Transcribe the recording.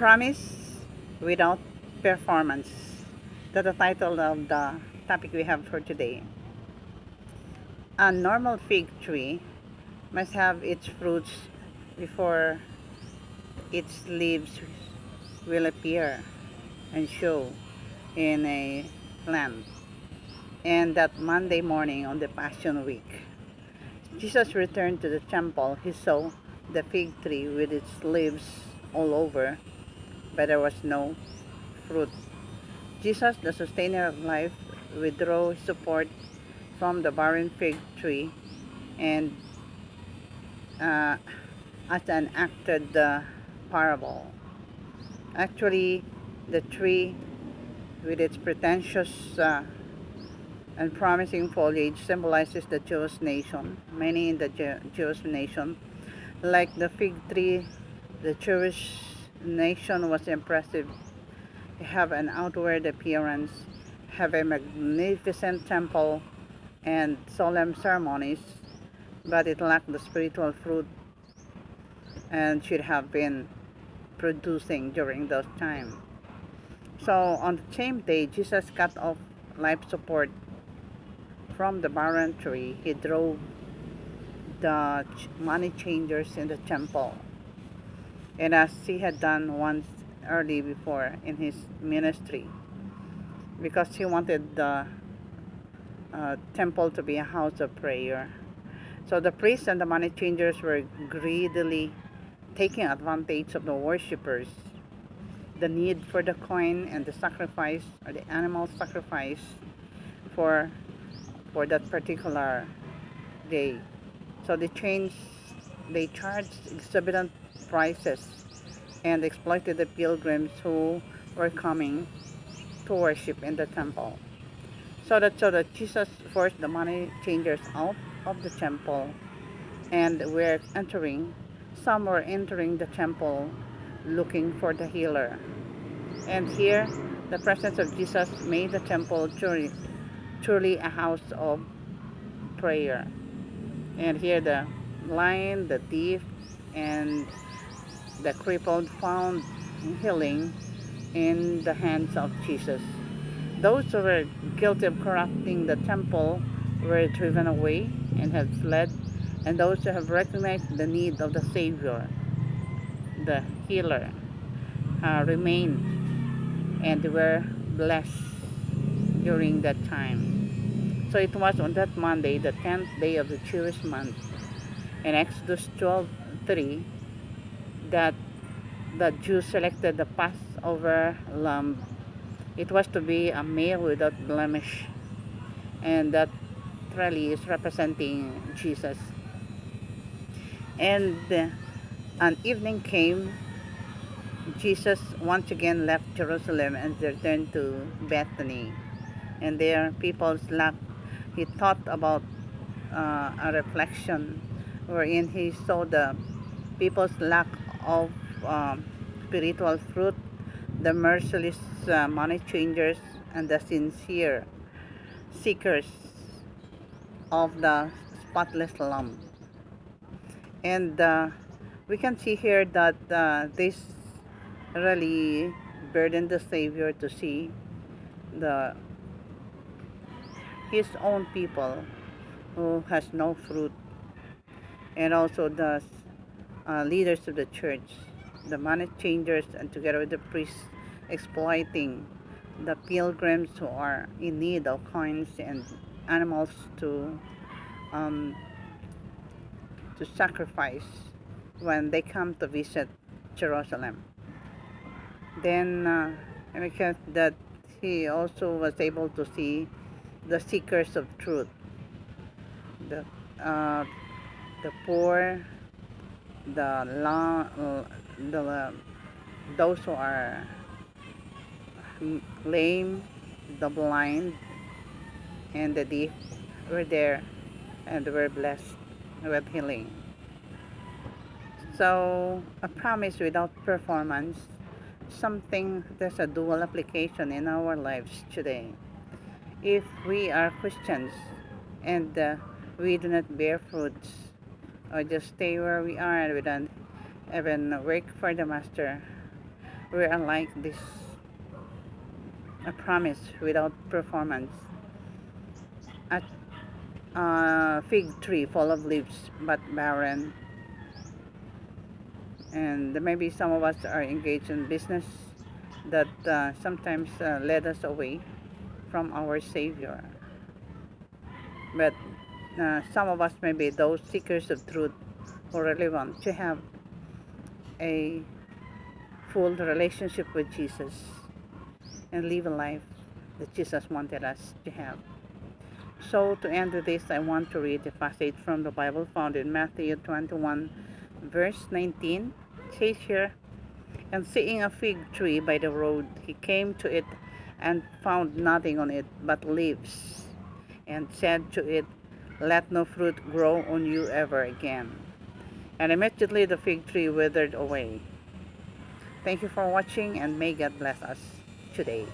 Promise without performance. That's the title of the topic we have for today. A normal fig tree must have its fruits before its leaves will appear and show in a plant. And that Monday morning on the Passion Week, Jesus returned to the temple. He saw the fig tree with its leaves all over, but there was no fruit. Jesus, the sustainer of life, withdrew his support from the barren fig tree and uh, as an acted parable. Actually, the tree with its pretentious and promising foliage symbolizes the Jewish nation. Many in the Jewish nation, like the fig tree, the Jewish nation was impressive. Have an outward appearance, have a magnificent temple and solemn ceremonies, but it lacked the spiritual fruit and should have been producing during those times. So on the same day, Jesus cut off life support from the barren tree. He drove the money changers in the temple, and as he had done once early before in his ministry, because he wanted the temple to be a house of prayer. So the priests and the money changers were greedily taking advantage of the worshippers. The need for the coin and the sacrifice or the animal sacrifice for for that particular day. So they charged exorbitant prices and exploited the pilgrims who were coming to worship in the temple. So that Jesus forced the money changers out of the temple and were entering. Some were entering the temple looking for the healer. And here, the presence of Jesus made the temple truly a house of prayer. And here, the blind, the deaf, and the crippled found healing in the hands of Jesus. Those who were guilty of corrupting the temple were driven away and have fled, and those who have recognized the need of the Savior, the healer, remained and were blessed during that time. So it was on that Monday, the 10th day of the Jewish month, in Exodus 12:3, that the Jews selected the Passover lamb. It was to be a male without blemish, and that really is representing Jesus. And an evening came. Jesus once again left Jerusalem and returned to Bethany. And there, people's lack. He thought about a reflection wherein he saw the people's lack of spiritual fruit, the merciless money changers, and the sincere seekers of the spotless lamb. And we can see here that this really burdened the Savior to see the his own people who has no fruit, and also the leaders of the church, the money changers, and together with the priests exploiting the pilgrims who are in need of coins and animals um, to sacrifice when they come to visit Jerusalem. Then because that he also was able to see the seekers of truth, the uh, the poor, the those who are lame, the blind, and the deaf were there and were blessed with healing. So a promise without performance, something there's a dual application in our lives today. If we are Christians and we do not bear fruits or just stay where we are and we don't even work for the master, We are like this a promise without performance. A fig tree full of leaves but barren. And maybe some of us are engaged in business that sometimes led us away from our Savior. But some of us may be those seekers of truth who really want to have a full relationship with Jesus and live a life that Jesus wanted us to have. So to end with this, I want to read a passage from the Bible found in Matthew 21, verse 19. It says here, "And seeing a fig tree by the road, he came to it and found nothing on it but leaves, and said to it, Let no fruit grow on you ever again. And immediately the fig tree withered away." Thank you for watching, and may God bless us today.